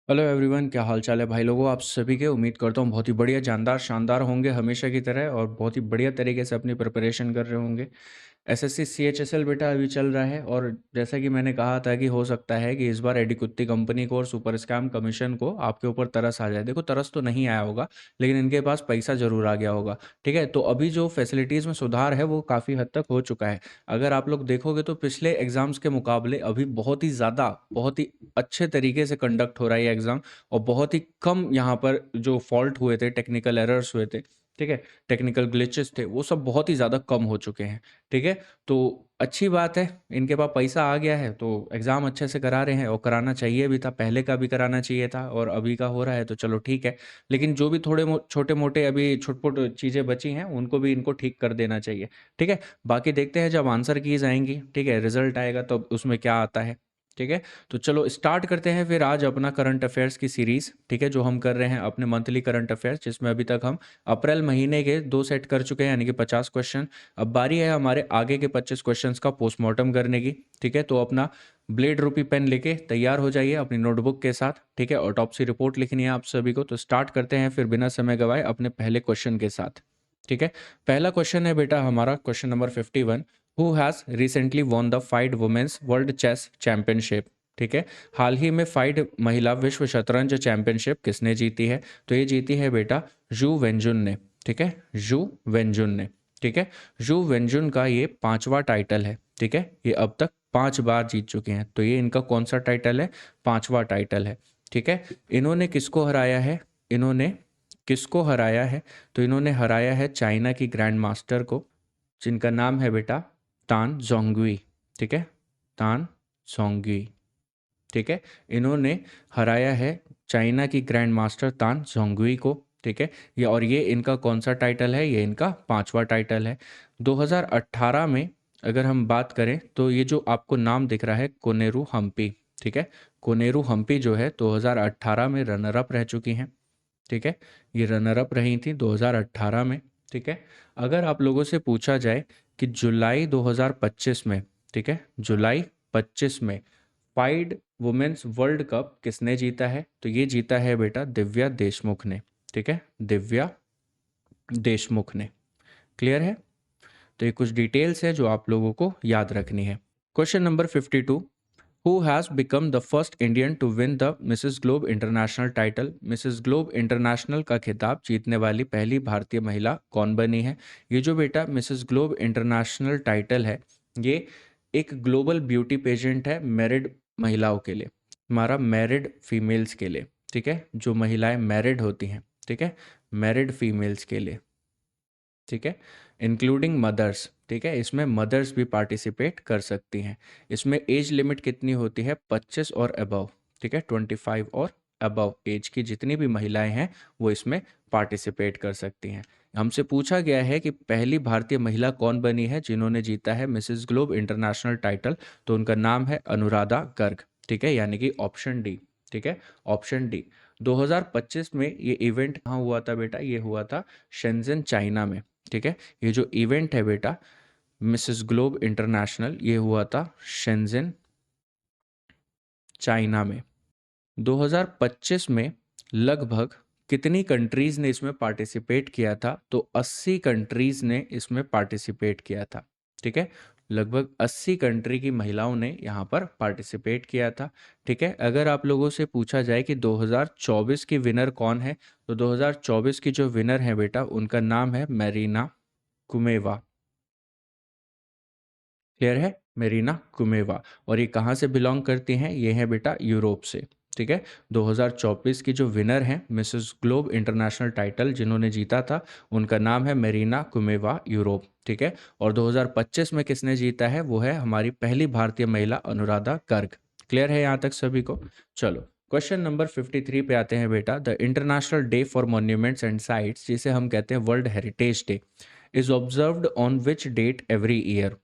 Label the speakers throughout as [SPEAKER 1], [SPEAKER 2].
[SPEAKER 1] Hello everyone, क्या हाल चाल है भाई लोगों। आप सभी के उम्मीद करता हूँ बहुत ही बढ़िया, जानदार, शानदार होंगे हमेशा की तरह और बहुत ही बढ़िया तरीके से अपनी प्रिपरेशन कर रहे होंगे। एसएससी सीएचएसएल बेटा अभी चल रहा है और जैसा कि मैंने कहा था कि हो सकता है कि इस बार एडिकुत्ती कंपनी को और सुपर स्कैम कमीशन को आपके ऊपर तरस आ जाए। देखो, तरस तो नहीं आया होगा, लेकिन इनके पास पैसा ज़रूर आ गया होगा। ठीक है, तो अभी जो फैसिलिटीज़ में सुधार है वो काफ़ी हद तक हो चुका है। अगर आप लोग देखोगे तो पिछले एग्ज़ाम्स के मुकाबले अभी बहुत ही ज़्यादा, बहुत ही अच्छे तरीके से कंडक्ट हो रहा है ये एग्ज़ाम। और बहुत ही कम यहाँ पर जो फॉल्ट हुए थे, टेक्निकल एरर्स हुए थे, ठीक है, टेक्निकल ग्लिचेस थे, वो सब बहुत ही ज़्यादा कम हो चुके हैं। ठीक है, तो अच्छी बात है, इनके पास पैसा आ गया है तो एग्ज़ाम अच्छे से करा रहे हैं और कराना चाहिए भी था, पहले का भी कराना चाहिए था और अभी का हो रहा है तो चलो ठीक है। लेकिन जो भी छोटे मोटे अभी छुटपुट चीज़ें बची हैं उनको भी इनको ठीक कर देना चाहिए। ठीक है, बाकी देखते हैं जब आंसर कीज आएंगी, ठीक है, रिजल्ट आएगा तो उसमें क्या आता है। ठीक है, तो चलो स्टार्ट करते हैं फिर आज अपना करंट अफेयर्स की सीरीज़। ठीक है, जो हम कर रहे हैं अपने मंथली करंट अफेयर्स, जिसमें अभी तक हम अप्रैल महीने के 2 सेट कर चुके हैं, यानी कि 50 क्वेश्चन। अब बारी है हमारे आगे के 25 क्वेश्चंस का पोस्टमार्टम करने की। ठीक है, तो अपना ब्लेड रूपी पेन लेके तैयार हो जाइए अपनी नोटबुक के साथ। ठीक है, ऑटोप्सी रिपोर्ट लिखनी है आप सभी को, तो स्टार्ट करते हैं फिर बिना समय गवाए अपने पहले क्वेश्चन के साथ। ठीक है, पहला क्वेश्चन है बेटा हमारा question number 51। Who has recently won the FIDE women's world chess championship. ठीक है, हाल ही में फाइड महिला विश्व शतरंज चैंपियनशिप किसने जीती है? तो ये जीती है बेटा जू वेंजुन ने। ठीक है, जू वेंजुन ने। ठीक है, जू वेंजुन का ये 5वां टाइटल है। ठीक है, ये अब तक 5 बार जीत चुके हैं, तो ये इनका कौन सा टाइटल है? 5वां टाइटल है। ठीक है, इन्होंने किसको हराया है? इन्होंने किसको हराया है? तो इन्होंने हराया है चाइना की ग्रैंड मास्टर को, जिनका नाम है बेटा तान जोंगवी। ठीक है, तान जोंगवी। ठीक है, इन्होंने हराया है चाइना की ग्रैंड मास्टर तान जोंगवी को। ठीक है, ये और ये इनका कौन सा टाइटल है? ये इनका 5वां टाइटल है। 2018 में अगर हम बात करें तो ये जो आपको नाम दिख रहा है कोनेरू हम्पी, ठीक है, कोनेरू हम्पी जो है 2018 में रनर अप रह चुकी हैं। ठीक है, ये रनर अप रही थी 2018 में। ठीक है, अगर आप लोगों से पूछा जाए कि जुलाई 2025 में, ठीक है, जुलाई 25 में फाइड वुमेन्स वर्ल्ड कप किसने जीता है? तो ये जीता है बेटा दिव्या देशमुख ने। ठीक है, दिव्या देशमुख ने। क्लियर है? तो ये कुछ डिटेल्स है जो आप लोगों को याद रखनी है। Question number 52। Who has become the first Indian to win the Mrs Globe International title. Mrs Globe International का खिताब जीतने वाली पहली भारतीय महिला कौन बनी है? ये जो बेटा मिसेस ग्लोब इंटरनेशनल टाइटल है, ये एक ग्लोबल ब्यूटी पेजेंट है मैरिड महिलाओं के लिए, हमारा मैरिड फीमेल्स के लिए। ठीक है, जो महिलाएं मैरिड होती हैं, ठीक है, मैरिड फीमेल्स के लिए। ठीक है, इंक्लूडिंग मदर्स। ठीक है, इसमें मदर्स भी पार्टिसिपेट कर सकती हैं। इसमें एज लिमिट कितनी होती है? 25 और अबव। ठीक है, 25 और अबव एज की जितनी भी महिलाएं हैं वो इसमें पार्टिसिपेट कर सकती हैं। हमसे पूछा गया है कि पहली भारतीय महिला कौन बनी है जिन्होंने जीता है मिसेस ग्लोब इंटरनेशनल टाइटल, तो उनका नाम है अनुराधा गर्ग। ठीक है, यानी कि ऑप्शन डी। ठीक है, ऑप्शन डी। 2025 में ये इवेंट कहाँ हुआ था बेटा? ये हुआ था शेंजन चाइना में। ठीक है, ये जो इवेंट है बेटा मिसेस ग्लोब इंटरनेशनल, ये हुआ था शेंजन चाइना में। 2025 में लगभग कितनी कंट्रीज ने इसमें पार्टिसिपेट किया था? तो 80 कंट्रीज ने इसमें पार्टिसिपेट किया था। ठीक है, लगभग 80 कंट्री की महिलाओं ने यहाँ पर पार्टिसिपेट किया था। ठीक है, अगर आप लोगों से पूछा जाए कि 2024 की विनर कौन है, तो 2024 की जो विनर है बेटा उनका नाम है मेरीना कुमेवा। क्लियर है? मेरीना कुमेवा। और ये कहाँ से बिलोंग करती हैं? ये है बेटा यूरोप से। ठीक है, 2024 की जो विनर हैं मिसेस ग्लोब इंटरनेशनल टाइटल जिन्होंने जीता था, उनका नाम है मेरीना कुमेवा, यूरोप। ठीक है, और 2025 में किसने जीता है? वो है हमारी पहली भारतीय महिला अनुराधा गर्ग। क्लियर है यहाँ तक सभी को? चलो क्वेश्चन नंबर 53 पे आते हैं बेटा। The international day for monuments and sites, जिसे हम कहते हैं world heritage day, is observed on which date every year.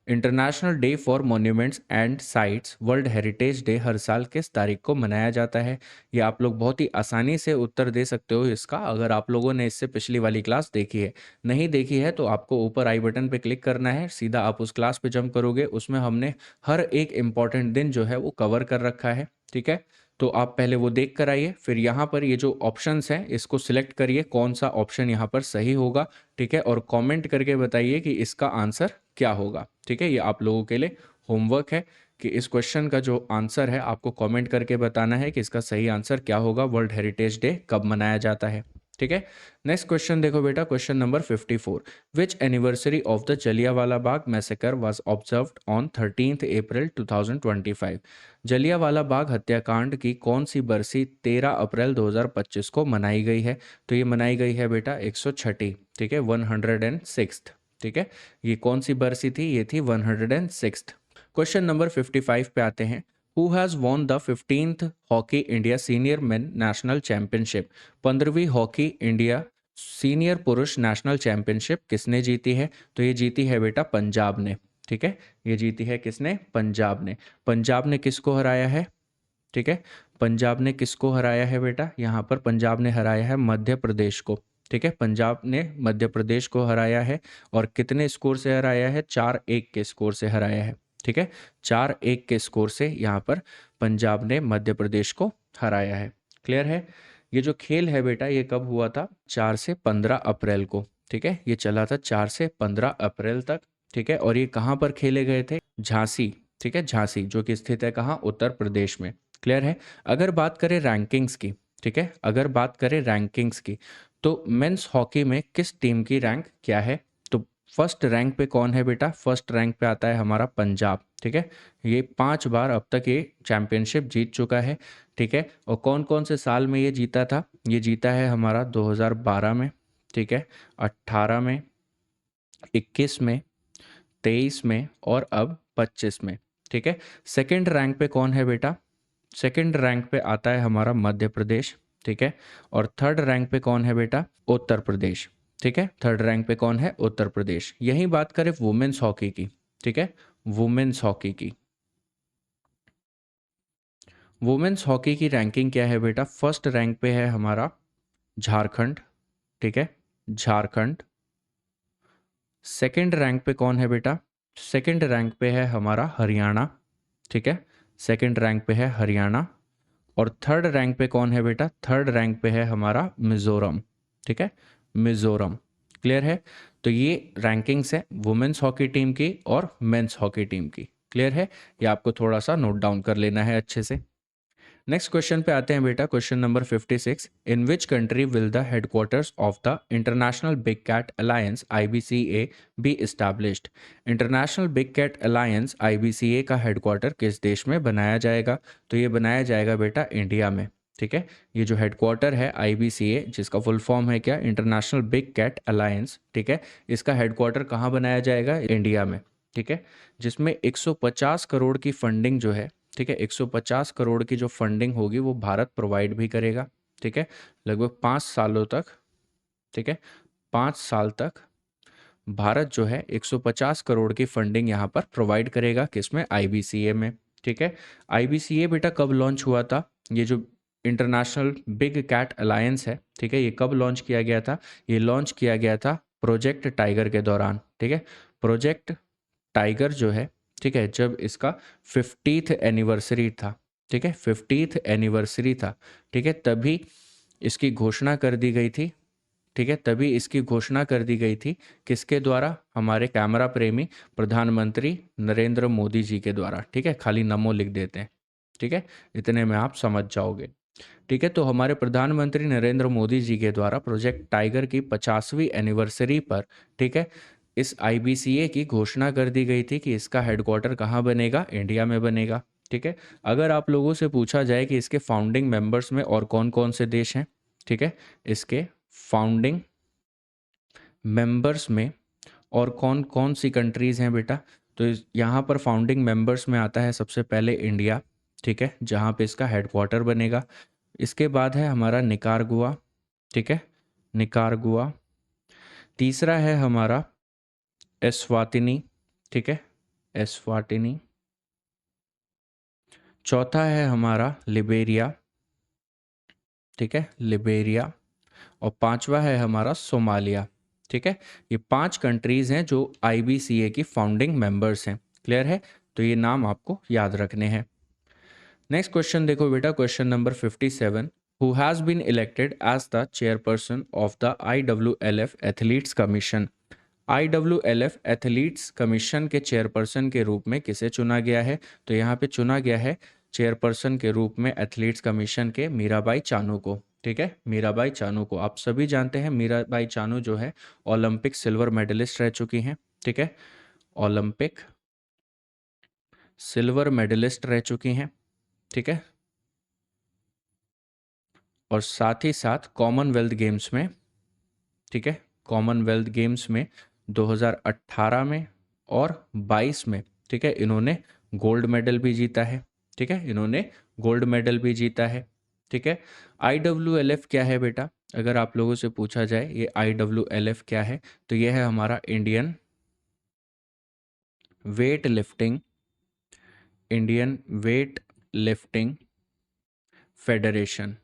[SPEAKER 1] International day for monuments and sites world heritage day हर साल किस तारीख को मनाया जाता है? ये आप लोग बहुत ही आसानी से उत्तर दे सकते हो इसका, अगर आप लोगों ने इससे पिछली वाली क्लास देखी है। नहीं देखी है तो आपको ऊपर आई बटन पे क्लिक करना है, सीधा आप उस क्लास पे जंप करोगे, उसमें हमने हर एक इम्पॉर्टेंट दिन जो है वो कवर कर रखा है। ठीक है, तो आप पहले वो देख कर आइए, फिर यहाँ पर ये जो ऑप्शंस हैं इसको सिलेक्ट करिए, कौन सा ऑप्शन यहाँ पर सही होगा, ठीक है, और कमेंट करके बताइए कि इसका आंसर क्या होगा, ठीक है। ये आप लोगों के लिए होमवर्क है कि इस क्वेश्चन का जो आंसर है आपको कमेंट करके बताना है कि इसका सही आंसर क्या होगा, वर्ल्ड हेरिटेज डे कब मनाया जाता है, ठीक है। नेक्स्ट क्वेश्चन देखो बेटा, question number 54, which anniversary of the Jallianwala Bagh massacre was observed on 13 अप्रैल 2025। जलियांवाला बाग हत्याकांड की कौन सी बरसी 13 अप्रैल 2025 को मनाई गई है? तो ये मनाई गई है बेटा 106, ठीक है, 106, ठीक है। ये कौन सी बरसी थी? ये थी 106। क्वेश्चन नंबर 55 पे आते हैं, who has won the 15th hockey India senior men national championship. 15वीं हॉकी इंडिया सीनियर पुरुष नेशनल चैंपियनशिप किसने जीती है? तो ये जीती है बेटा पंजाब ने, ठीक है। ये जीती है किसने? पंजाब ने। पंजाब ने किसको हराया है? ठीक है, पंजाब ने किसको हराया है बेटा? यहाँ पर पंजाब ने हराया है मध्य प्रदेश को, ठीक है। पंजाब ने मध्य प्रदेश को हराया है और कितने स्कोर से हराया है? 4-1 के स्कोर से हराया है, ठीक है। 4-1 के स्कोर से यहाँ पर पंजाब ने मध्य प्रदेश को हराया है। क्लियर है? ये जो खेल है बेटा ये कब हुआ था? 4 से 15 अप्रैल को, ठीक है। ये चला था 4 से 15 अप्रैल तक, ठीक है। और ये कहाँ पर खेले गए थे? झांसी, ठीक है, झांसी, जो कि स्थित है कहाँ? उत्तर प्रदेश में। क्लियर है? अगर बात करें रैंकिंग्स की, ठीक है, अगर बात करें रैंकिंग्स की, तो मेंस हॉकी में किस टीम की रैंक क्या है? तो फर्स्ट रैंक पे कौन है बेटा? फर्स्ट रैंक पे आता है हमारा पंजाब, ठीक है। ये 5 बार अब तक ये चैंपियनशिप जीत चुका है, ठीक है। और कौन कौन से साल में ये जीता था? ये जीता है हमारा 2012 में, ठीक है, 18 में, 21 में, 23 में और अब 25 में, ठीक है। सेकेंड रैंक पे कौन है बेटा? सेकंड रैंक पे आता है हमारा मध्य प्रदेश, ठीक है। और थर्ड रैंक पे कौन है बेटा? उत्तर प्रदेश, ठीक है। थर्ड रैंक पे कौन है? उत्तर प्रदेश। यही बात करें वुमेन्स हॉकी की, ठीक है, वुमेन्स हॉकी की, वुमेन्स हॉकी की रैंकिंग क्या है बेटा? फर्स्ट रैंक पे है हमारा झारखंड, ठीक है, झारखंड। सेकंड रैंक पे कौन है बेटा? सेकंड रैंक पे है हमारा हरियाणा, ठीक है, सेकंड रैंक पे है हरियाणा। और थर्ड रैंक पे कौन है बेटा? थर्ड रैंक पे है हमारा मिजोरम, ठीक है, मिजोरम। क्लियर है? तो ये रैंकिंग्स है वुमेन्स हॉकी टीम की और मेंस हॉकी टीम की। क्लियर है? ये आपको थोड़ा सा नोट डाउन कर लेना है अच्छे से। नेक्स्ट क्वेश्चन पे आते हैं बेटा, question number 56, in which country will the headquarters of the International Big Cat Alliance IBCA be established. International Big Cat Alliance IBCA का हेडक्वार्टर किस देश में बनाया जाएगा? तो ये बनाया जाएगा बेटा इंडिया में, ठीक है। ये जो हेडक्वार्टर है IBCA, जिसका फुल फॉर्म है क्या? इंटरनेशनल बिग कैट अलायंस, ठीक है, इसका हेडक्वार्टर कहाँ बनाया जाएगा? इंडिया में, ठीक है। जिसमें 150 करोड़ की फंडिंग जो है, ठीक है, 150 करोड़ की जो फंडिंग होगी वो भारत प्रोवाइड भी करेगा, ठीक है, लगभग 5 सालों तक, ठीक है, 5 साल तक भारत जो है 150 करोड़ की फंडिंग यहाँ पर प्रोवाइड करेगा, किसमें? IBCA में, ठीक है। IBCA बेटा कब लॉन्च हुआ था? ये जो इंटरनेशनल बिग कैट अलायंस है, ठीक है, ये कब लॉन्च किया गया था? ये लॉन्च किया गया था प्रोजेक्ट टाइगर के दौरान, ठीक है। प्रोजेक्ट टाइगर जो है, ठीक है, जब इसका 50th एनिवर्सरी था, ठीक है, 50th एनिवर्सरी था, ठीक है, तभी इसकी घोषणा कर दी गई थी, ठीक है, तभी इसकी घोषणा कर दी गई थी। किसके द्वारा? हमारे कैमरा प्रेमी प्रधानमंत्री नरेंद्र मोदी जी के द्वारा, ठीक है, खाली नमो लिख देते हैं, ठीक है, इतने में आप समझ जाओगे, ठीक है। तो हमारे प्रधानमंत्री नरेंद्र मोदी जी के द्वारा प्रोजेक्ट टाइगर की 50वीं एनिवर्सरी पर, ठीक है, इस IBCA की घोषणा कर दी गई थी कि इसका हेडक्वार्टर कहाँ बनेगा? इंडिया में बनेगा, ठीक है। अगर आप लोगों से पूछा जाए कि इसके फाउंडिंग मेंबर्स में और कौन कौन से देश हैं, ठीक है, इसके फाउंडिंग मेंबर्स में और कौन कौन सी कंट्रीज़ हैं बेटा? तो यहाँ पर फाउंडिंग मेंबर्स में आता है सबसे पहले इंडिया, ठीक है, जहाँ पे इसका हेडक्वार्टर बनेगा। इसके बाद है हमारा निकारागुआ, ठीक है, निकारागुआ। तीसरा है हमारा एस्वातिनी, ठीक है, एस्वाटिनी। चौथा है हमारा लिबेरिया, ठीक है, लिबेरिया। और पांचवा है हमारा सोमालिया, ठीक है। ये 5 कंट्रीज़ हैं जो IBCA की फाउंडिंग मेंबर्स हैं। क्लियर है? तो ये नाम आपको याद रखने हैं। नेक्स्ट क्वेश्चन देखो बेटा, question number 57, who has been elected as the chairperson of the IWLF athletes commission. IWLF athletes commission के चेयरपर्सन के रूप में किसे चुना गया है? तो यहाँ पे चुना गया है चेयरपर्सन के रूप में एथलीट्स कमीशन के मीराबाई चानू को। ठीक है, मीराबाई चानू को आप सभी जानते हैं। मीराबाई चानू जो है ओलंपिक सिल्वर मेडलिस्ट रह चुकी हैं। ठीक है, ओलंपिक सिल्वर मेडलिस्ट रह चुकी हैं। ठीक है, और साथ ही साथ कॉमनवेल्थ गेम्स में, ठीक है, कॉमनवेल्थ गेम्स में 2018 में और 22 में, ठीक है, इन्होंने गोल्ड मेडल भी जीता है। ठीक है, इन्होंने गोल्ड मेडल भी जीता है। ठीक है, IWLF क्या है बेटा? अगर आप लोगों से पूछा जाए ये IWLF क्या है, तो ये है हमारा Indian weight lifting, Indian weight lifting federation.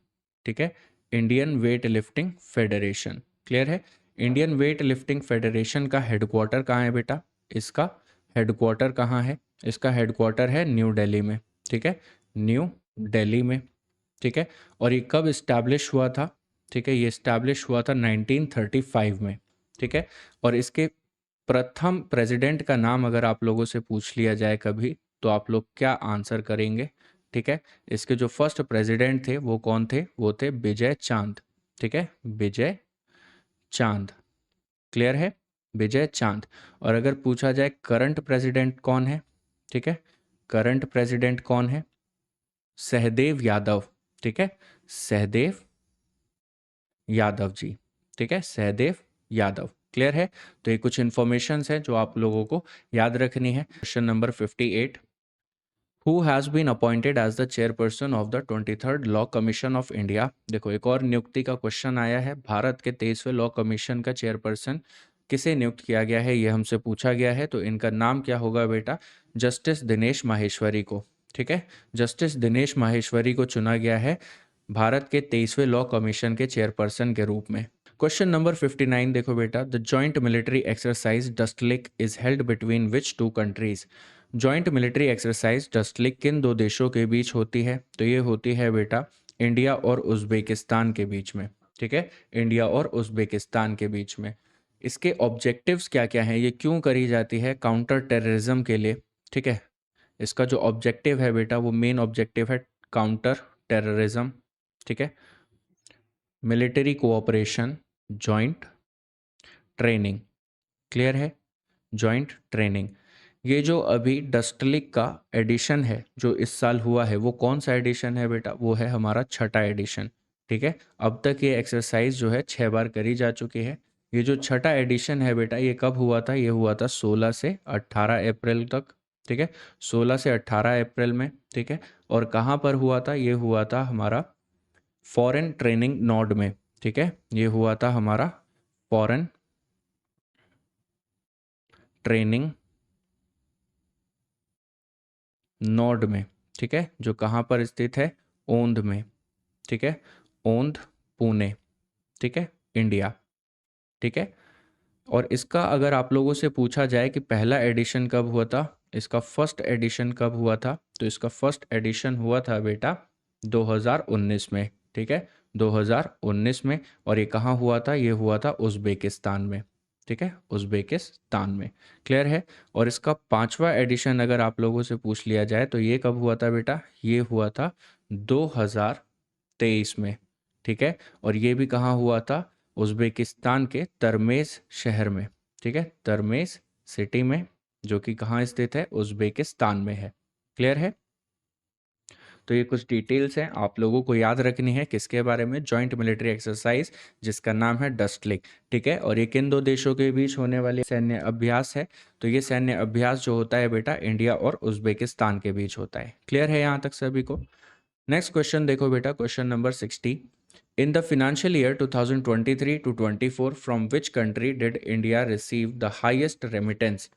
[SPEAKER 1] ठीक है, Indian weight lifting federation. Clear है? इंडियन वेट लिफ्टिंग फेडरेशन का हेडक्वार्टर कहाँ है बेटा? इसका हेडक्वार्टर कहाँ है? इसका हेडक्वार्टर है न्यू दिल्ली में। ठीक है, न्यू दिल्ली में। ठीक है, और ये कब इस्टेब्लिश हुआ था? ठीक है, ये इस्टेब्लिश हुआ था 1935 में। ठीक है, और इसके प्रथम प्रेसिडेंट का नाम अगर आप लोगों से पूछ लिया जाए कभी, तो आप लोग क्या आंसर करेंगे? ठीक है, इसके जो फर्स्ट प्रेसिडेंट थे वो कौन थे? वो थे विजय चांद। ठीक है, विजय चांद। क्लियर है? विजय चांद। और अगर पूछा जाए करंट प्रेसिडेंट कौन है? ठीक है, करंट प्रेसिडेंट कौन है? सहदेव यादव। ठीक है, सहदेव यादव जी। ठीक है, सहदेव यादव। क्लियर है? तो ये कुछ इन्फॉर्मेशंस हैं जो आप लोगों को याद रखनी है। Question number 58, who has been appointed as the chairperson of the 23rd law commission of India. देखो, एक और नियुक्ति का क्वेश्चन आया है। भारत के 23वें लॉ कमीशन का चेयरपर्सन किसे नियुक्त किया गया है, ये हमसे पूछा गया है। तो इनका नाम क्या होगा बेटा? जस्टिस दिनेश माहेश्वरी को। ठीक है, जस्टिस दिनेश माहेश्वरी को चुना गया है भारत के 23वें लॉ कमीशन के चेयरपर्सन के रूप में। क्वेश्चन नंबर 59 देखो बेटा, the joint military exercise Dustlik is held between which two countries. Joint military exercise Dustlik किन दो देशों के बीच होती है? तो ये होती है बेटा इंडिया और उज्बेकिस्तान के बीच में। ठीक है, इंडिया और उज्बेकिस्तान के बीच में। इसके ऑब्जेक्टिव्स क्या क्या हैं, ये क्यों करी जाती है? काउंटर टेररिज्म के लिए। ठीक है, इसका जो ऑब्जेक्टिव है बेटा, वो मेन ऑब्जेक्टिव है काउंटर टेररिज्म। ठीक है, military cooperation, joint training. Clear है? Joint training. ये जो अभी डस्टलिक का एडिशन है जो इस साल हुआ है, वो कौन सा एडिशन है बेटा? वो है हमारा छठा एडिशन। ठीक है, अब तक ये एक्सरसाइज जो है 6 बार करी जा चुकी है। ये जो छठा एडिशन है बेटा, ये कब हुआ था? ये हुआ था 16 से 18 अप्रैल तक। ठीक है, 16 से 18 अप्रैल में। ठीक है, और कहाँ पर हुआ था? ये हुआ था हमारा फॉरेन ट्रेनिंग नोड में। ठीक है, ये हुआ था हमारा फॉरेन ट्रेनिंग नोड में। ठीक है, जो कहाँ पर स्थित है? ओंध में। ठीक है, ओंध, पुणे। ठीक है, इंडिया। ठीक है, और इसका अगर आप लोगों से पूछा जाए कि पहला एडिशन कब हुआ था, इसका फर्स्ट एडिशन कब हुआ था, तो इसका फर्स्ट एडिशन हुआ था बेटा 2019 में। ठीक है, 2019 में। और ये कहाँ हुआ था? ये हुआ था उज़्बेकिस्तान में। ठीक है, उज़्बेकिस्तान में। क्लियर है? और इसका पांचवा एडिशन अगर आप लोगों से पूछ लिया जाए तो ये कब हुआ था बेटा? ये हुआ था 2023 में। ठीक है, और ये भी कहाँ हुआ था? उज़्बेकिस्तान के तरमेज शहर में। ठीक है, तरमेज सिटी में, जो कि कहाँ स्थित है? उज़्बेकिस्तान में है। क्लियर है? तो ये कुछ डिटेल्स हैं आप लोगों को याद रखनी है किसके बारे में? जॉइंट मिलिट्री एक्सरसाइज, जिसका नाम है डस्टलिक। ठीक है, और ये किन दो देशों के बीच होने वाली सैन्य अभ्यास है? तो ये सैन्य अभ्यास जो होता है बेटा, इंडिया और उज़्बेकिस्तान के बीच होता है। क्लियर है यहाँ तक सभी को? नेक्स्ट क्वेश्चन देखो बेटा, question number 60, in the financial year 2023 to 24 from which country did India receive the highest remittance।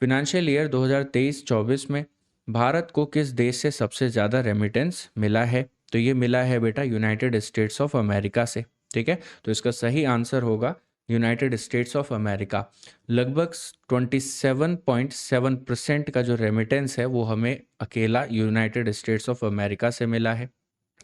[SPEAKER 1] Financial year 2023-24 में भारत को किस देश से सबसे ज़्यादा रेमिटेंस मिला है? तो ये मिला है बेटा यूनाइटेड स्टेट्स ऑफ अमेरिका से। ठीक है, तो इसका सही आंसर होगा यूनाइटेड स्टेट्स ऑफ अमेरिका। लगभग 27.7% का जो रेमिटेंस है वो हमें अकेला यूनाइटेड स्टेट्स ऑफ अमेरिका से मिला है।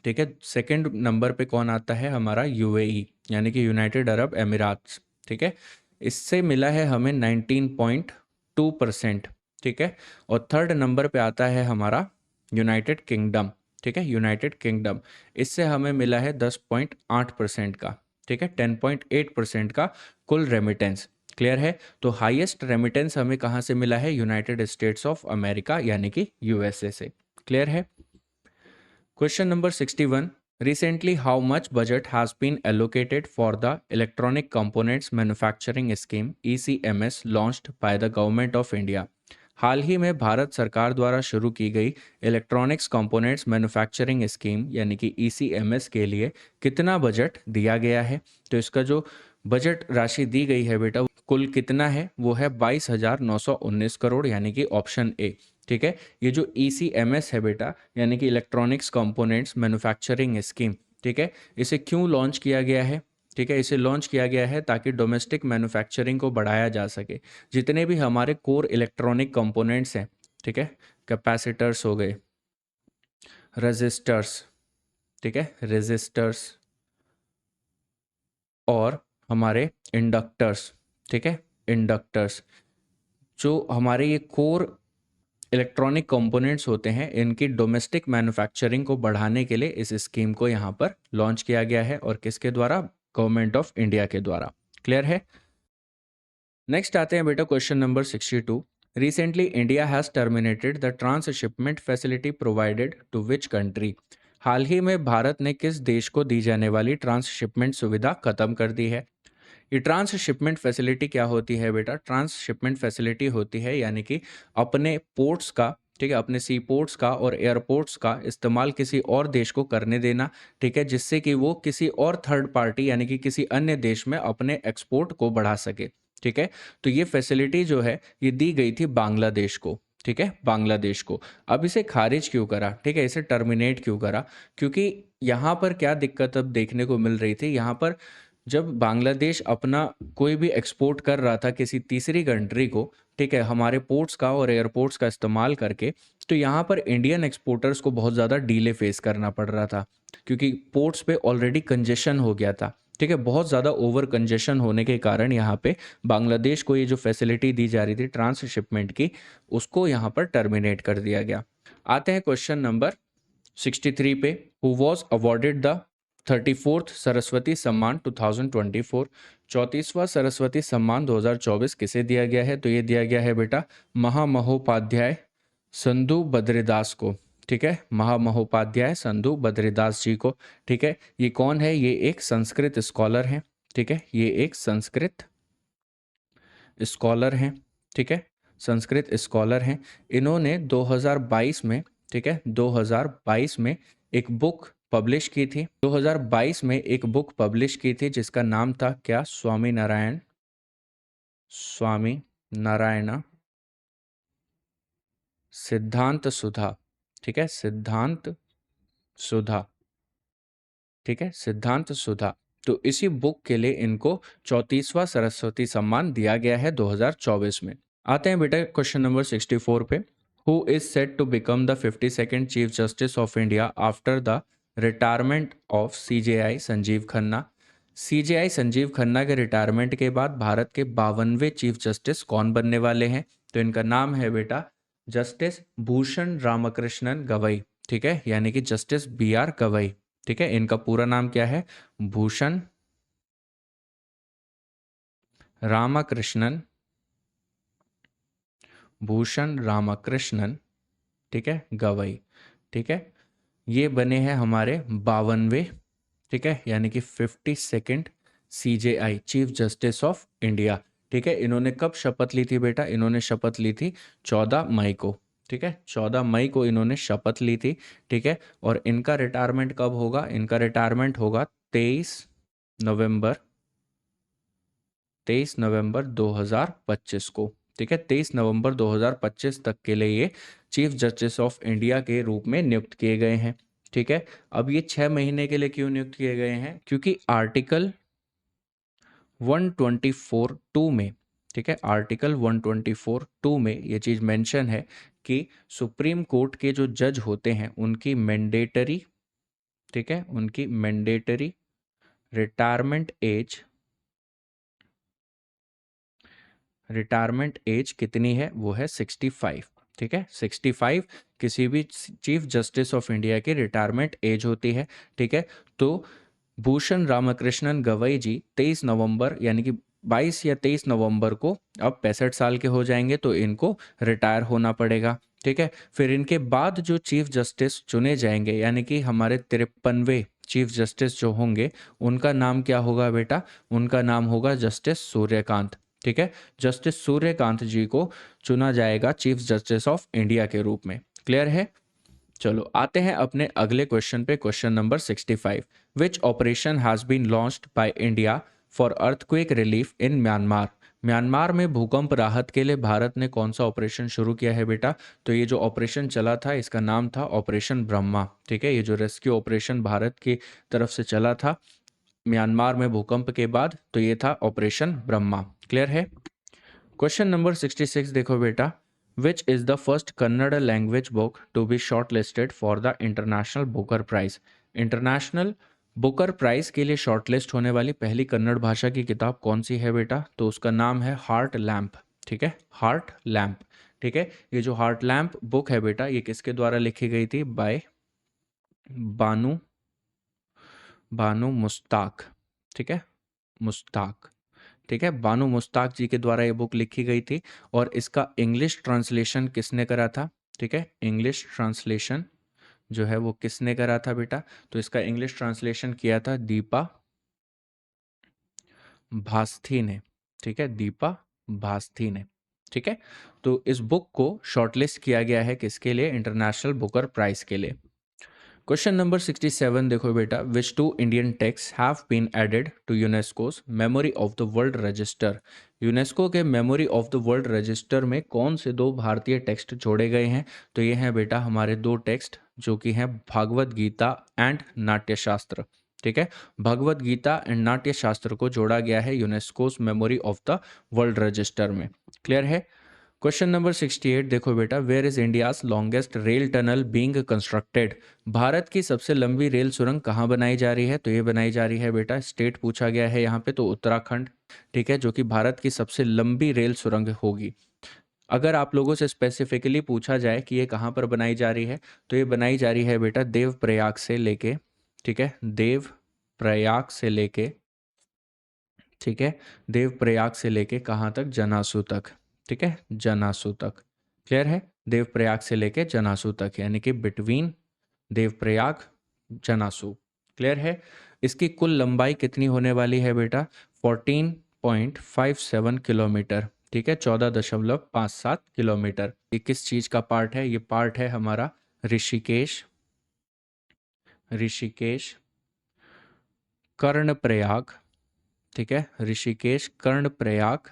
[SPEAKER 1] ठीक है, सेकंड नंबर पे कौन आता है? हमारा यूएई यानी कि यूनाइटेड अरब अमीरात्स। ठीक है, इससे मिला है हमें 19.2%। ठीक है, और थर्ड नंबर पे आता है हमारा यूनाइटेड किंगडम। ठीक है, यूनाइटेड किंगडम, इससे हमें मिला है 10.8% का। ठीक है, 10.8% का कुल रेमिटेंस। क्लियर है? तो हाईएस्ट रेमिटेंस हमें कहाँ से मिला है? यूनाइटेड स्टेट्स ऑफ अमेरिका यानी कि यूएसए से। क्लियर है? Question number 61. Recently, how much budget has been allocated for the Electronic Components Manufacturing Scheme ECMS launched by the Government of India? हाल ही में भारत सरकार द्वारा शुरू की गई इलेक्ट्रॉनिक्स कंपोनेंट्स मैन्युफैक्चरिंग स्कीम यानी कि ECMS के लिए कितना बजट दिया गया है? तो इसका जो बजट राशि दी गई है बेटा कुल कितना है? वो है 22,919 करोड़ यानी कि ऑप्शन ए। ठीक है, ये जो ECMS है बेटा यानी कि इलेक्ट्रॉनिक्स कंपोनेंट्स मैन्युफैक्चरिंग स्कीम, ठीक है, इसे क्यों लॉन्च किया गया है? ठीक है, इसे लॉन्च किया गया है ताकि डोमेस्टिक मैन्युफैक्चरिंग को बढ़ाया जा सके। जितने भी हमारे कोर इलेक्ट्रॉनिक कंपोनेंट्स हैं, ठीक है, कैपेसिटर्स हो गए, रजिस्टर्स, ठीक है, रजिस्टर्स और हमारे इंडक्टर्स, ठीक है, इंडक्टर्स, जो हमारे ये कोर इलेक्ट्रॉनिक कंपोनेंट्स होते हैं, इनकी डोमेस्टिक मैन्युफैक्चरिंग को बढ़ाने के लिए इस स्कीम को यहाँ पर लॉन्च किया गया है। और किसके द्वारा? गवर्नमेंट ऑफ इंडिया के द्वारा। क्लियर है? नेक्स्ट आते हैं बेटा question number 62। Recently India has terminated the transshipment facility provided to which country? हाल ही में भारत ने किस देश को दी जाने वाली ट्रांसशिपमेंट सुविधा खत्म कर दी है? ये ट्रांसशिपमेंट फैसिलिटी क्या होती है बेटा? ट्रांसशिपमेंट फैसिलिटी होती है यानी कि अपने पोर्ट्स का, ठीक है, अपने सी पोर्ट्स का और एयरपोर्ट्स का इस्तेमाल किसी और देश को करने देना, ठीक है, जिससे कि वो किसी और थर्ड पार्टी यानी कि किसी अन्य देश में अपने एक्सपोर्ट को बढ़ा सके। ठीक है, तो ये फैसिलिटी जो है ये दी गई थी बांग्लादेश को। ठीक है, बांग्लादेश को। अब इसे खारिज क्यों करा? ठीक है, इसे टर्मिनेट क्यों करा? क्योंकि यहाँ पर क्या दिक्कत अब देखने को मिल रही थी, यहाँ पर जब बांग्लादेश अपना कोई भी एक्सपोर्ट कर रहा था किसी तीसरी कंट्री को, ठीक है, हमारे पोर्ट्स का और एयरपोर्ट्स का इस्तेमाल करके, तो यहाँ पर इंडियन एक्सपोर्टर्स को बहुत ज़्यादा डीले फेस करना पड़ रहा था क्योंकि पोर्ट्स पे ऑलरेडी कंजेशन हो गया था। ठीक है, बहुत ज़्यादा ओवर कंजेशन होने के कारण यहाँ पे बांग्लादेश को ये जो फैसिलिटी दी जा रही थी ट्रांसशिपमेंट की, उसको यहाँ पर टर्मिनेट कर दिया गया। आते हैं क्वेश्चन नंबर 63 पे। Who was awarded the 34th Saraswati सम्मान 2024? 34वां सरस्वती सम्मान 2024 किसे दिया गया है? तो ये दिया गया है बेटा महामहोपाध्याय संधु बद्रीदास को। ठीक है, महामहोपाध्याय संधु बद्रीदास जी को। ठीक है, ये कौन है? ये एक संस्कृत स्कॉलर हैं। ठीक है, ये एक संस्कृत स्कॉलर हैं। ठीक है, संस्कृत स्कॉलर हैं। इन्होंने 2022 में, ठीक है, 2022 में एक बुक पब्लिश की थी। 2022 में एक बुक पब्लिश की थी जिसका नाम था क्या? स्वामी नारायण सिद्धांत सुधा। ठीक है, सिद्धांत सुधा। ठीक है, सिद्धांत सुधा। तो इसी बुक के लिए इनको 34वां सरस्वती सम्मान दिया गया है 2024 में। आते हैं बेटा क्वेश्चन नंबर 64 पे। Who is set to become the 52nd chief justice of India after the retirement of CJI Sanjiv Khanna? CJI Sanjiv Khanna के रिटायरमेंट के बाद भारत के 52वें चीफ जस्टिस कौन बनने वाले हैं? तो इनका नाम है बेटा जस्टिस भूषण रामकृष्णन गवई। ठीक है, यानी कि जस्टिस BR गवई। ठीक है, इनका पूरा नाम क्या है? भूषण रामकृष्णन, भूषण रामकृष्णन, ठीक है, गवई। ठीक है, ये बने हैं हमारे 52वें, ठीक है, यानी कि 52nd CJI chief justice of India. ठीक है, इन्होंने कब शपथ ली थी बेटा? इन्होंने शपथ ली थी 14 मई को। ठीक है, 14 मई को इन्होंने शपथ ली थी। ठीक है, और इनका रिटायरमेंट कब होगा? इनका रिटायरमेंट होगा 23 नवंबर 2025 को। ठीक है, 23 नवंबर 2025 तक के लिए ये चीफ जस्टिस ऑफ इंडिया के रूप में नियुक्त किए गए हैं। ठीक है, अब ये 6 महीने के लिए क्यों नियुक्त किए गए हैं? क्योंकि आर्टिकल 124(2) में, ठीक है, आर्टिकल 124(2) में ये चीज़ मेंशन है कि सुप्रीम कोर्ट के जो जज होते हैं उनकी मैंडेटरी, ठीक है, उनकी मैंडेटरी रिटायरमेंट एज कितनी है, वो है 65, ठीक है, 65 किसी भी चीफ जस्टिस ऑफ इंडिया की रिटायरमेंट एज होती है, ठीक है। तो भूषण रामकृष्णन गवई जी 23 नवंबर यानी कि 22 या 23 नवंबर को अब 65 साल के हो जाएंगे, तो इनको रिटायर होना पड़ेगा, ठीक है। फिर इनके बाद जो चीफ जस्टिस चुने जाएंगे यानी कि हमारे 53वें चीफ जस्टिस जो होंगे, उनका नाम क्या होगा बेटा, उनका नाम होगा जस्टिस सूर्यकांत, ठीक है। जस्टिस सूर्यकांत जी को चुना जाएगा चीफ जस्टिस ऑफ इंडिया के रूप में। क्लियर है? चलो आते हैं अपने अगले क्वेश्चन पे, question number 65। Which operation has been launched by India for earthquake relief in Myanmar? Myanmar में भूकंप राहत के लिए भारत ने कौन सा ऑपरेशन शुरू किया है बेटा? तो ये जो ऑपरेशन चला था इसका नाम था ऑपरेशन ब्रह्मा, ठीक है। ये जो रेस्क्यू ऑपरेशन भारत की तरफ से चला था म्यांमार में भूकंप के बाद, तो ये था ऑपरेशन ब्रह्मा। क्लियर है? क्वेश्चन नंबर 66 देखो बेटा, which is the first Kannada language book to be shortlisted for the International Booker Prize? International Booker Prize के लिए शॉर्टलिस्ट होने वाली पहली कन्नड़ भाषा की किताब कौन सी है बेटा? तो उसका नाम है हार्ट लैम्प, ठीक है, हार्ट लैम्प, ठीक है। ये जो हार्ट लैम्प बुक है बेटा, ये किसके द्वारा लिखी गई थी? बाय बानू बानू मुस्ताक, ठीक है, मुस्ताक, ठीक है, बानू मुस्ताक जी के द्वारा ये बुक लिखी गई थी। और इसका इंग्लिश ट्रांसलेशन किसने करा था? ठीक है, इंग्लिश ट्रांसलेशन जो है वो किसने करा था बेटा? तो इसका इंग्लिश ट्रांसलेशन किया था दीपा भास्थी ने, ठीक है, दीपा भास्थी ने, ठीक है। तो इस बुक को शॉर्टलिस्ट किया गया है किसके लिए? इंटरनेशनल बुकर प्राइज के लिए। क्वेश्चन नंबर 67 देखो बेटा, which two Indian text have been added to UNESCO's memory of the world register? UNESCO के memory of the world register में कौन से दो भारतीय टेक्स्ट जोड़े गए हैं? तो ये हैं बेटा हमारे दो टेक्स्ट जो कि हैं भागवत गीता एंड नाट्यशास्त्र, ठीक है। भगवत गीता एंड नाट्यशास्त्र को जोड़ा गया है UNESCO's memory of the world register में। क्लियर है? क्वेश्चन नंबर 68 देखो बेटा, where is India's longest rail tunnel being constructed? भारत की सबसे लंबी रेल सुरंग कहाँ बनाई जा रही है? तो ये बनाई जा रही है बेटा, स्टेट पूछा गया है यहाँ पे, तो उत्तराखंड, ठीक है, जो कि भारत की सबसे लंबी रेल सुरंग होगी। अगर आप लोगों से स्पेसिफिकली पूछा जाए कि ये कहाँ पर बनाई जा रही है, तो ये बनाई जा रही है बेटा देव प्रयाग से लेके, ठीक है, देव प्रयाग से लेके, ठीक है, देव प्रयाग से लेके कहाँ तक? जनासू तक, ठीक है, जनासू तक। क्लियर है? देव प्रयाग से लेके जनासू तक, यानी कि बिटवीन देव प्रयाग जनासू। क्लियर है? इसकी कुल लंबाई कितनी होने वाली है बेटा? 14.57 किलोमीटर, ठीक है, 14.57 किलोमीटर। ये किस चीज का पार्ट है? ये पार्ट है हमारा ऋषिकेश, ऋषिकेश कर्णप्रयाग, ठीक है, Rishikesh Karnaprayag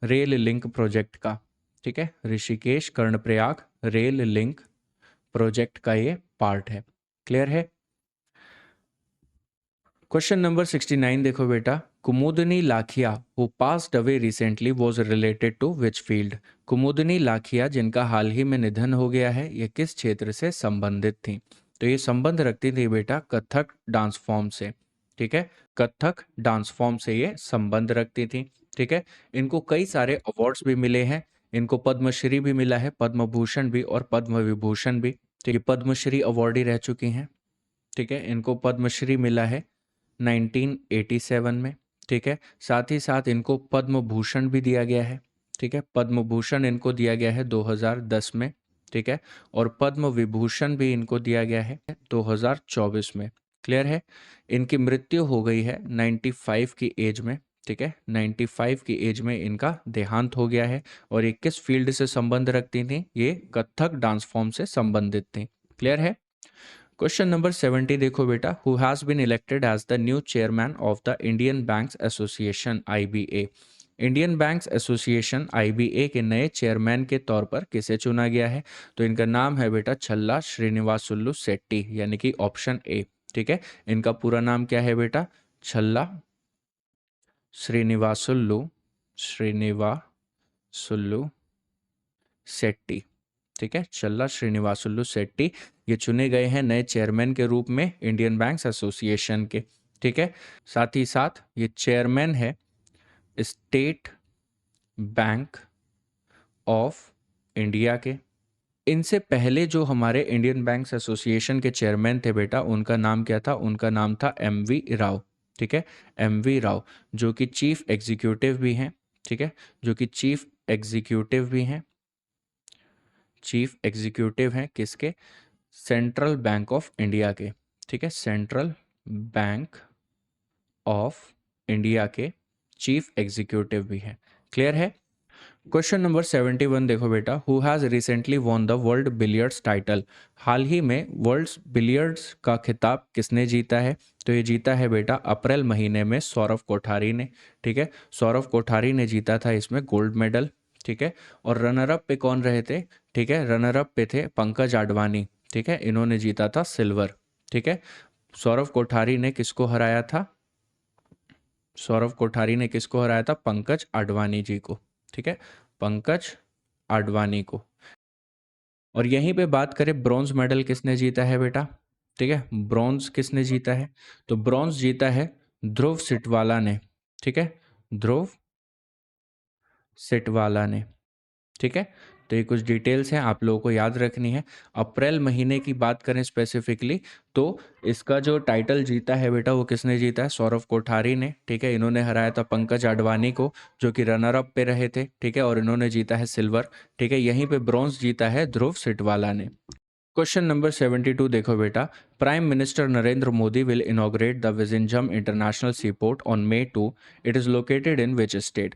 [SPEAKER 1] rail link project का, ठीक है, Rishikesh Karnaprayag rail link project का ये पार्ट है। क्लियर है? क्वेश्चन नंबर 69 देखो बेटा, Kumudini Lakhia who passed away recently was related to which field? Kumudini Lakhia जिनका हाल ही में निधन हो गया है, ये किस क्षेत्र से संबंधित थी? तो ये संबंध रखती थी बेटा कथक डांस फॉर्म से, ठीक है, कथक डांस फॉर्म से ये संबंध रखती थी, ठीक है। इनको कई सारे अवार्ड्स भी मिले हैं, इनको पद्मश्री भी मिला है, पद्म भूषण भी और पद्म विभूषण भी, ठीक है, पद्मश्री अवार्डी रह चुकी हैं, ठीक है, इनको पद्मश्री मिला है 1987 में, ठीक है। साथ ही साथ इनको पद्म भूषण भी दिया गया है, ठीक है, पद्म भूषण इनको दिया गया है 2010 में, ठीक है, और पद्म विभूषण भी इनको दिया गया है 2024 में। क्लियर है? इनकी मृत्यु हो गई है 95 की एज में, ठीक है, 95 की एज में इनका देहांत हो गया है। और ये किस फील्ड से संबंध रखती थी? ये कथक डांस फॉर्म से संबंधित थी। क्लियर है? क्वेश्चन नंबर 70 देखो बेटा, who has been elected as the new chairman of the Indian banks association IBA? Indian banks association IBA के नए चेयरमैन के तौर पर किसे चुना गया है? तो इनका नाम है बेटा छल्ला श्रीनिवासुलु शेट्टी, यानी कि ऑप्शन ए, ठीक है। इनका पूरा नाम क्या है बेटा? छल्ला श्रीनिवासुल्लू श्रीनिवासुल्लू शेट्टी। ठीक है, चल्ला श्रीनिवासुल्लू शेट्टी ये चुने गए हैं नए चेयरमैन के रूप में इंडियन बैंक्स एसोसिएशन के। ठीक है, साथ ही साथ ये चेयरमैन है स्टेट बैंक ऑफ इंडिया के। इनसे पहले जो हमारे इंडियन बैंक्स एसोसिएशन के चेयरमैन थे बेटा, उनका नाम क्या था? उनका नाम था एमवी राव। ठीक है, एमवी राव जो कि चीफ एग्जीक्यूटिव भी हैं। ठीक है, जो कि चीफ एग्जीक्यूटिव भी हैं, चीफ एग्जीक्यूटिव हैं किसके? सेंट्रल बैंक ऑफ इंडिया के। ठीक है, सेंट्रल बैंक ऑफ इंडिया के चीफ एग्जीक्यूटिव भी हैं। क्लियर है? क्वेश्चन नंबर 71 देखो बेटा, who has recently won the world billiards title? हाल ही में वर्ल्ड बिलियर्ड्स का खिताब किसने जीता है? तो ये जीता है बेटा अप्रैल महीने में सौरव कोठारी ने। ठीक है, सौरव कोठारी ने जीता था इसमें गोल्ड मेडल। ठीक है, और रनर अप पे कौन रहे थे? ठीक है, रनर अप पे थे पंकज आडवाणी। ठीक है, इन्होंने जीता था सिल्वर। ठीक है, सौरव कोठारी ने किसको हराया था? सौरव कोठारी ने किसको हराया था? पंकज आडवाणी जी को। ठीक है, पंकज आडवाणी को। और यहीं पे बात करें ब्रॉन्ज मेडल किसने जीता है बेटा? ठीक है, ब्रॉन्ज किसने जीता है? तो ब्रॉन्ज जीता है ध्रुव सिटवाला ने। ठीक है, ध्रुव सिटवाला ने। ठीक है, तो ये कुछ डिटेल्स हैं आप लोगों को याद रखनी है। अप्रैल महीने की बात करें स्पेसिफिकली, तो इसका जो टाइटल जीता है बेटा वो किसने जीता है? सौरव कोठारी ने। ठीक है, इन्होंने हराया था पंकज आडवाणी को जो कि रनर अप पे रहे थे। ठीक है, और इन्होंने जीता है सिल्वर। ठीक है, यहीं पे ब्रॉन्ज जीता है ध्रुव सिटवाला ने। क्वेश्चन नंबर 72 देखो बेटा, prime minister Narendra Modi will inaugurate the Vizhinjam international C port on May 2। It is located in which state?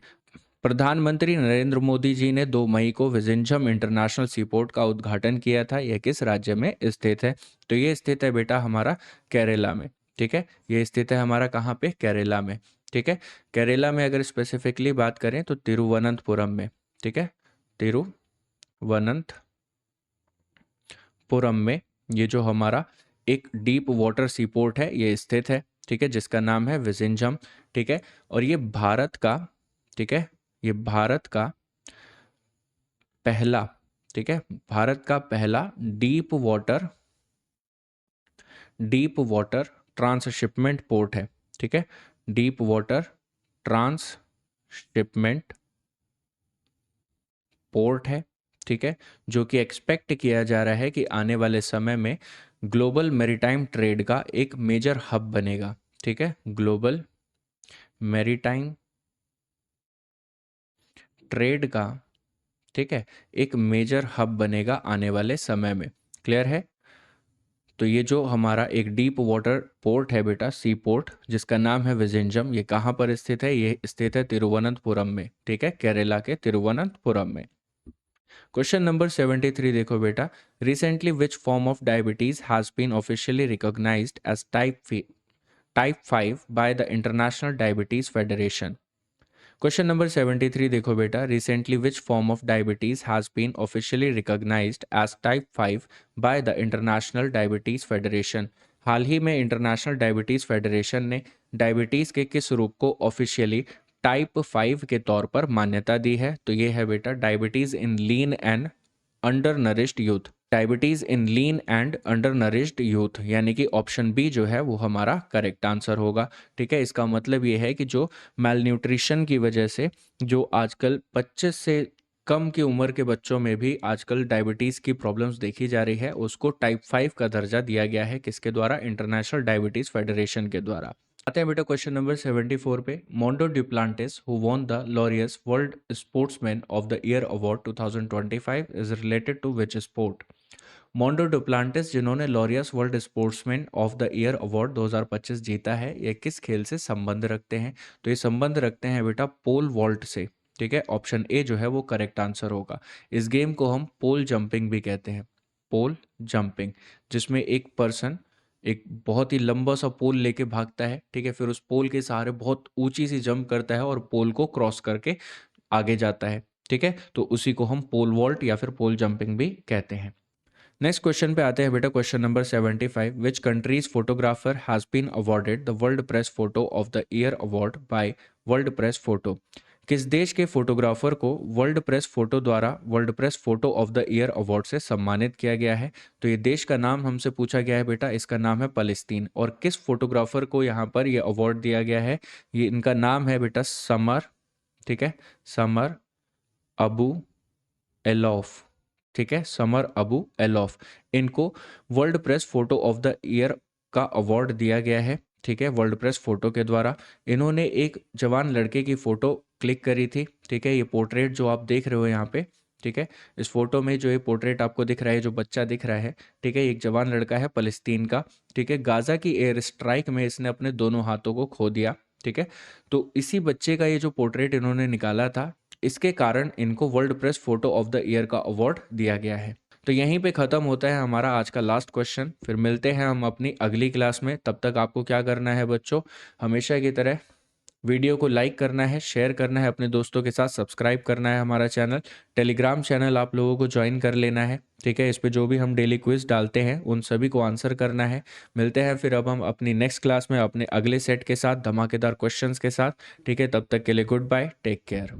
[SPEAKER 1] प्रधानमंत्री नरेंद्र मोदी जी ने 2 मई को विजिंजम इंटरनेशनल सीपोर्ट का उद्घाटन किया था। यह किस राज्य में स्थित है? तो ये स्थित है बेटा हमारा केरला में। ठीक है, ये स्थित है हमारा कहाँ पे? केरला में। ठीक है, केरला में अगर स्पेसिफिकली बात करें तो तिरुवनंतपुरम में। ठीक है, तिरुवनंतपुरम में ये जो हमारा एक डीप वाटर सीपोर्ट है ये स्थित है। ठीक है, जिसका नाम है विजिंजम। ठीक है, और ये भारत का, ठीक है, ये भारत का पहला, ठीक है, भारत का पहला डीप वाटर ट्रांसशिपमेंट पोर्ट है। ठीक है, डीप वाटर ट्रांसशिपमेंट पोर्ट है। ठीक है, जो कि एक्सपेक्ट किया जा रहा है कि आने वाले समय में ग्लोबल मैरीटाइम ट्रेड का एक मेजर हब बनेगा। ठीक है, ग्लोबल मैरीटाइम ट्रेड का, ठीक है, एक मेजर हब बनेगा आने वाले समय में। क्लियर है? तो ये जो हमारा एक डीप वाटर पोर्ट है बेटा, सी पोर्ट, जिसका नाम है विजिंजम, ये कहाँ पर स्थित है? ये स्थित है तिरुवनंतपुरम में। ठीक है, केरला के तिरुवनंतपुरम में। क्वेश्चन नंबर 73 देखो बेटा, recently which form of diabetes has been officially recognised as type 5 by the international diabetes federation? Question number 73 देखो बेटा, recently which form of diabetes has been officially recognised as type 5 by the international diabetes federation? हाल ही में international diabetes federation ने diabetes के किस रूप को ऑफिशियली टाइप 5 के तौर पर मान्यता दी है? तो ये है बेटा diabetes in lean and under nourished youth. Diabetes in lean and under nourished youth, यानी कि ऑप्शन बी जो है वो हमारा करेक्ट आंसर होगा। ठीक है, इसका मतलब ये है कि जो मेल न्यूट्रिशन की वजह से जो आजकल 25 से कम की उम्र के बच्चों में भी आजकल डायबिटीज़ की प्रॉब्लम्स देखी जा रही है, उसको टाइप 5 का दर्जा दिया गया है। किसके द्वारा? इंटरनेशनल डायबिटीज़ फेडरेशन के द्वारा। आते हैं बेटा क्वेश्चन नंबर 74 पे, Mondo Duplantis who won the Laureus world sportsman of the year award 2025 is related to which sport? Mondo Duplantis जिन्होंने Laureus world sportsman of the year award 2025 जीता है, ये किस खेल से संबंध रखते हैं? तो ये संबंध रखते हैं बेटा पोल वॉल्ट से। ठीक है, ऑप्शन ए जो है वो करेक्ट आंसर होगा। इस गेम को हम पोल जंपिंग भी कहते हैं, पोल जंपिंग, जिसमें एक पर्सन एक बहुत ही लंबा सा पोल लेके भागता है। ठीक है, फिर उस पोल के सहारे बहुत ऊंची सी जंप करता है और पोल को क्रॉस करके आगे जाता है। ठीक है, तो उसी को हम पोल वॉल्ट या फिर पोल जंपिंग भी कहते हैं। नेक्स्ट क्वेश्चन पे आते हैं बेटा, question number 75, which country's photographer has been awarded the world press photo of the year award by world press photo. किस देश के फोटोग्राफर को वर्ल्ड प्रेस फोटो द्वारा world press photo of the year award से सम्मानित किया गया है? तो ये देश का नाम हमसे पूछा गया है बेटा, इसका नाम है पलिस्तीन। और किस फोटोग्राफर को यहाँ पर ये अवार्ड दिया गया है? ये इनका नाम है बेटा समर, ठीक है, समर अबू एलॉफ, ठीक है, समर अबू एलॉफ। इनको world press photo of the year का अवार्ड दिया गया है, ठीक है, वर्ल्ड प्रेस फोटो के द्वारा। इन्होंने एक जवान लड़के की फोटो क्लिक करी थी, ठीक है, ये पोर्ट्रेट जो आप देख रहे हो यहाँ पे, ठीक है, इस फोटो में जो ये पोर्ट्रेट आपको दिख रहा है, जो बच्चा दिख रहा है, ठीक है, एक जवान लड़का है फलस्तीन का, ठीक है, गाजा की एयर स्ट्राइक में इसने अपने दोनों हाथों को खो दिया, ठीक है। तो इसी बच्चे का ये जो पोर्ट्रेट इन्होंने निकाला था, इसके कारण इनको world press photo of the year का अवार्ड दिया गया है। तो यहीं पे ख़त्म होता है हमारा आज का लास्ट क्वेश्चन। फिर मिलते हैं हम अपनी अगली क्लास में। तब तक आपको क्या करना है बच्चों, हमेशा की तरह वीडियो को लाइक करना है, शेयर करना है अपने दोस्तों के साथ, सब्सक्राइब करना है हमारा चैनल, टेलीग्राम चैनल आप लोगों को ज्वाइन कर लेना है, ठीक है। इस पे जो भी हम डेली क्विज डालते हैं उन सभी को आंसर करना है। मिलते हैं फिर अब हम अपनी नेक्स्ट क्लास में अपने अगले सेट के साथ, धमाकेदार क्वेश्चंस के साथ, ठीक है। तब तक के लिए गुड बाय, टेक केयर।